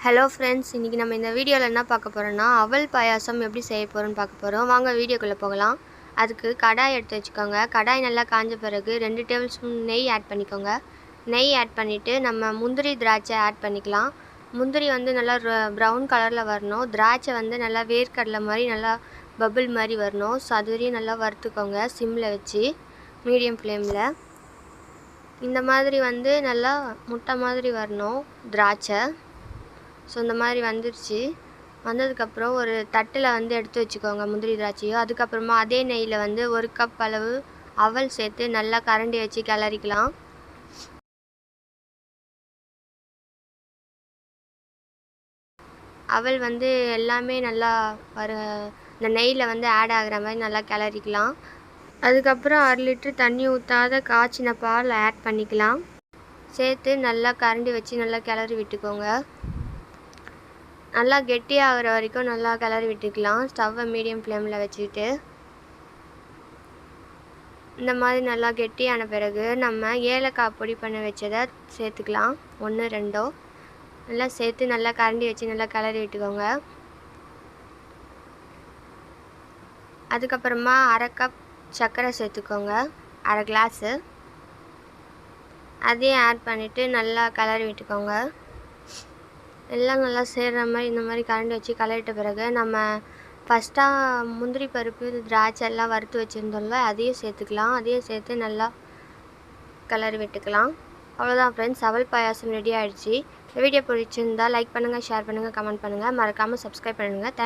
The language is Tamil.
ஹலோ ஃப்ரெண்ட்ஸ், இன்றைக்கி நம்ம இந்த வீடியோவில் என்ன பார்க்க போகிறோன்னா அவல் பாயாசம் எப்படி செய்ய போகிறோன்னு பார்க்க போகிறோம். வாங்க வீடியோக்குள்ளே போகலாம். அதுக்கு கடாய் எடுத்து வச்சுக்கோங்க. கடாய் நல்லா காஞ்ச பிறகு 2 டேபிள் ஸ்பூன் நெய் ஆட் பண்ணிக்கோங்க. நெய் ஆட் பண்ணிவிட்டு நம்ம முந்திரி திராட்சை ஆட் பண்ணிக்கலாம். முந்திரி வந்து நல்லா ப்ரௌன் கலரில் வரணும். திராட்சை வந்து நல்லா வேர்க்கடலை மாதிரி நல்லா பபிள் மாதிரி வரணும். ஸோ அது வரையும் நல்லா வறுத்துக்கோங்க சிம்மில் வச்சு, மீடியம் ஃப்ளேமில். இந்த மாதிரி வந்து நல்லா முட்டை மாதிரி வரணும் திராட்சை. ஸோ இந்த மாதிரி வந்துடுச்சு. வந்ததுக்கப்புறம் ஒரு தட்டில் வந்து எடுத்து வச்சுக்கோங்க முந்திரி திராட்சையும். அதுக்கப்புறமா அதே நெய்யில் வந்து 1 கப் அளவு அவல் சேர்த்து நல்லா கரண்டி வச்சு கிளறிக்கலாம். அவல் வந்து எல்லாமே நல்லா இந்த நெய்யில் வந்து ஆட் ஆகிற மாதிரி நல்லா கிளறிக்கலாம். அதுக்கப்புறம் 1/2 லிட்டர் தண்ணி ஊற்றாத காய்ச்சின பால் ஆட் பண்ணிக்கலாம். சேர்த்து நல்லா கரண்டி வச்சு நல்லா கிளறி விட்டுக்கோங்க. நல்லா கெட்டியாகிற வரைக்கும் நல்லா கிளறி விட்டுக்கலாம். ஸ்டவ்வை மீடியம் ஃப்ளேமில் வச்சுக்கிட்டு இந்த மாதிரி நல்லா கெட்டியான பிறகு நம்ம ஏலக்காய் பொடி பண்ண வச்சதை சேர்த்துக்கலாம். 1 2 நல்லா சேர்த்து நல்லா கரண்டி வச்சு நல்லா கிளறி விட்டுக்கோங்க. அதுக்கப்புறமா 1/2 கப் சர்க்கரை சேர்த்துக்கோங்க, 1/2 கிளாஸு. அதையும் ஆட் பண்ணிவிட்டு நல்லா கிளறி விட்டுக்கோங்க. எல்லாம் நல்லா சேர்கிற மாதிரி இந்த மாதிரி கரண்டி வச்சு கிளறிட்ட பிறகு நம்ம ஃபஸ்ட்டாக முந்திரி பருப்பு திராட்சை எல்லாம் வறுத்து வச்சுருந்தோம்ல, அதையும் சேர்த்துக்கலாம். அதையும் சேர்த்து நல்லா கிளறி விட்டுக்கலாம். அவ்வளோதான் ஃப்ரெண்ட்ஸ், அவல் பாயாசம் ரெடி ஆகிடுச்சு. வீடியோ பிடிச்சிருந்தால் லைக் பண்ணுங்கள், ஷேர் பண்ணுங்கள், கமெண்ட் பண்ணுங்கள். மறக்காமல் சப்ஸ்கிரைப் பண்ணுங்கள்.